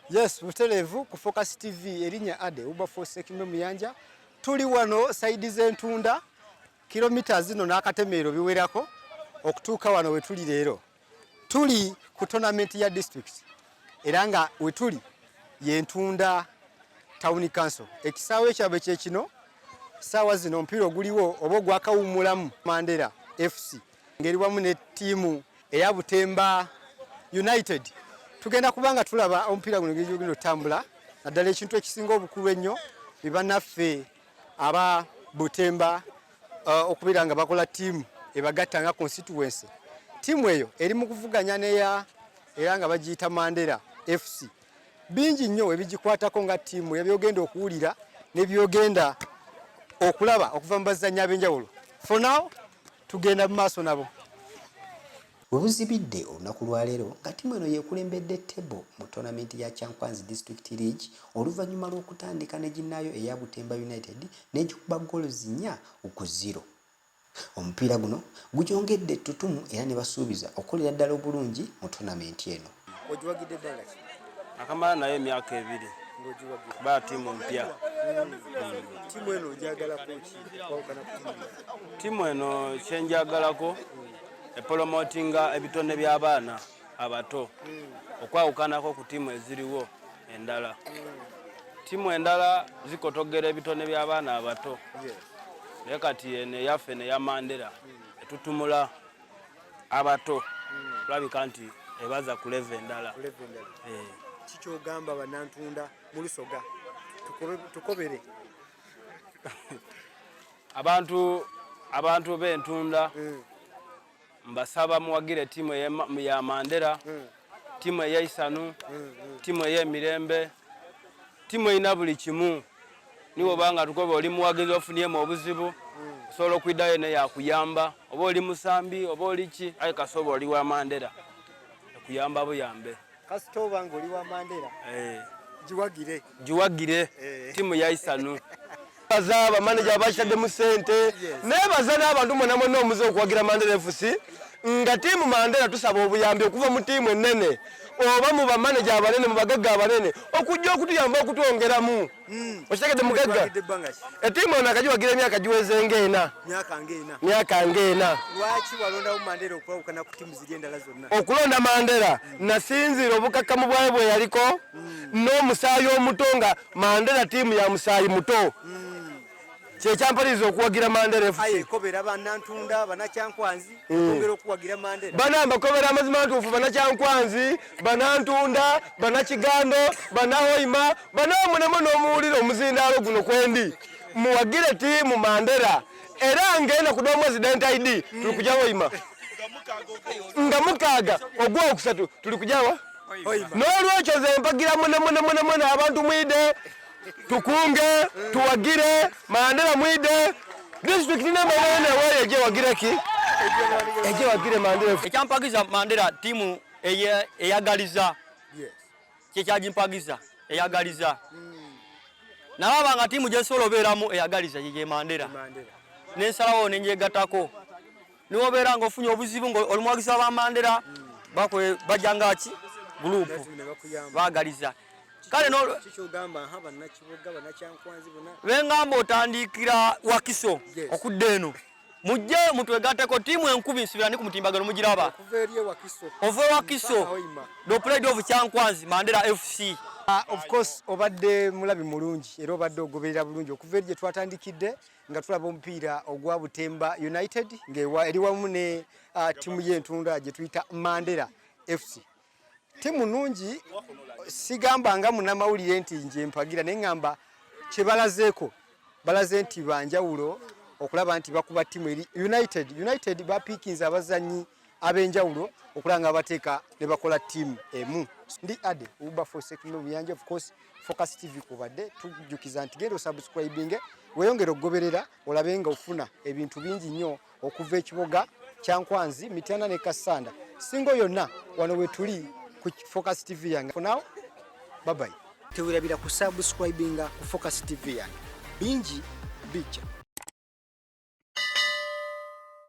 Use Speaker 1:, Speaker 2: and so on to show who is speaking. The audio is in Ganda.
Speaker 1: Yes, mutelevu ku Focus TV erinya ade uba force kimwe muyanja. Tuli wano side z'entunda kilomita zino n'akatemero biwerako okutuuka wano we tuli leero. Tuli ku tournament ya district. Era nga we tuli y'entunda Town Council. Ekisaawe kyabwe kye kino saawa zino omupiira oguliwo oba gwakawummulamu Mandela FC. Ngeri wamu ne ttiimu eya Butemba United. Tugenda kubanga tulaba omupiira guno ng'egyo tambula naddala ekintu ekisinga obukulu ennyo bibannaffe aba Butemba okubeera nga bakola ttiimu ebagatta nga constituency. Ttiimu eyo eri mu kuvuganya neya era nga bagiyita Mandela FC. Bingi nnyo ebigikwatako nga ttiimu ebyogenda okuwulira n'ebyogenda okulaba okuva mu bazannyi ab'enjawulo. For now tugenda mu maaso nabo.
Speaker 2: Webuzibidde olunaku lwa leero nga ttiimu eno yeekulembedde ttebo mu tournament ya Kyankwanzi District League oluvannyuma lw'okutandika ne ginnaayo eya Butemba United n'egikuba ggoolo 4-0. Omupiira guno gugyongedde ettutumu era ne basuubiza okukolera ddala obulungi mu tournament eno.
Speaker 1: Ogiwagidde ddala ki?
Speaker 3: Akamala nayo emyaka 2 ba ttiimu mpya.
Speaker 1: Ttiimu eno ogyagalako ki? Kwawukana ku ttiimu?
Speaker 3: Ttiimu eno kyenjagalako epromotinga ebitone by'abaana abato okwawukanako ku ttiimu eziriwo endala. Ttiimu endala zikotogera ebitone by'abaana abato. Naye kati eno eyaffe neya Mandela etutumula abato tulabika nti ebaza ku level endala.
Speaker 1: Kiki ogamba bannantunda mu Lusoga tukobere?
Speaker 3: abantu b'entunda mbasaba muwagire ttiimu ya Mandela, ttiimu ey'Isanu, ttiimu ey'Emirembe, ttiimu erina buli kimu. Niwo banga tukobe oli muwagizi ofunyemu obuzibu osobola okwiddayo ne yakuyamba, oba oli musambi oba oli ki, aye kasobola oli wa Mandela ekuyamba buyambe.
Speaker 1: Kasita oba ng'oli wa Mandela
Speaker 3: giwagire ttiimu ya Isanu. Bazaba manager abashadde mu sente nebaza n'abantu mwena mwena omuze okuwagira Mandela FC nga ttiimu Mandela tusaba obuyambi okuva mu ttiimu ennene oba mu bamanager abanene mu bagagga abanene okujja okutuyamba okutwongeramu. Okitegedde mugagga ettiimu ono akagiwagira emyaka giweze ng'ena. Myaka ng'ena.
Speaker 1: Lwaki walondawo Mandela okwawukana ku ttiimu ziri endala zonna?
Speaker 3: Okulonda Mandela nasinziira obukakkamu bwawe bwe yaliko n'omusaayi omuto nga Mandela ttiimu ya musaayi muto. Kyekyampaliriza okuwagira Mandela FC.
Speaker 1: Aye kobera bannantunda bannakyankwanzi okongera okuwagira Mandela.
Speaker 3: Banamba kobera amazima ntuufu bannakyankwanzi, bannantunda, bannakigando, bannahoima, bannamunemo n'omuwulire omuzindaalo guno kwendi. Muwagire ttiimu Mandela. Era ngenda ku mwezi ID tuli kujja Hoima. Nga mukaaga ogwokusatu tuli kujjawa? N'olwekyo ze mpagira muna abantu mwide tukunge tuwagire Mandela mwide district n'amalene waye ejewagire ki? Ejewagire Mandela.
Speaker 4: Ekyampagiza Mandela ttiimu eyagaliza. Kyekyagimpagiza eyagaliza. Nalaba nga ttiimu gyesobola obeeramu eyagaliza ye Mandela. Nensalawo nenjegatako. Niwobeera ng'ofunye obuzibu ng'olimuwagiza ba Mandela bajjanga ki? Gulupu bagaliza. Kale no
Speaker 1: kikyogamba haba nakibuga bannakyankwanzi bonna
Speaker 4: bengamba otandikira Wakiso okudda eno mujje mutwegatteko ttiimu enkubi nsibira ndi ku mutimbagano mugiraba
Speaker 1: okuva eri Wakiso
Speaker 4: the pride of Kyankwanzi Mandela FC.
Speaker 1: Of course obadde mulabi mulungi era obadde ogoberera bulungi okuva eri gye twatandikidde nga tulaba omupiira ogwa Butemba United ng'eri wamu ne ttiimu y'entunda gye tuyita Mandela FC. Ttiimu nungi sigamba nga munnamawulire nti nje mpagira naye ngamba kye balazeeko balaze nti banjawulo okulaba nti bakuba ttiimu eri United bapiikinza abazannyi ab'enjawulo okulanga abateeka ne bakola ttiimu emu. Ndi ade uba force kimwe muyanja of course Focus TV kubadde tujjukiza nti genda subscribing weyongera okugoberera olabe nga ofuna ebintu bingi nnyo okuva ekiboga Kyankwanzi Mityana ne Kasanda singo yonna wano we tuli ku Focus TV yange. For now, bye bye. Tewirabira ku subscribing ku Focus TV yange. Bingi bicha.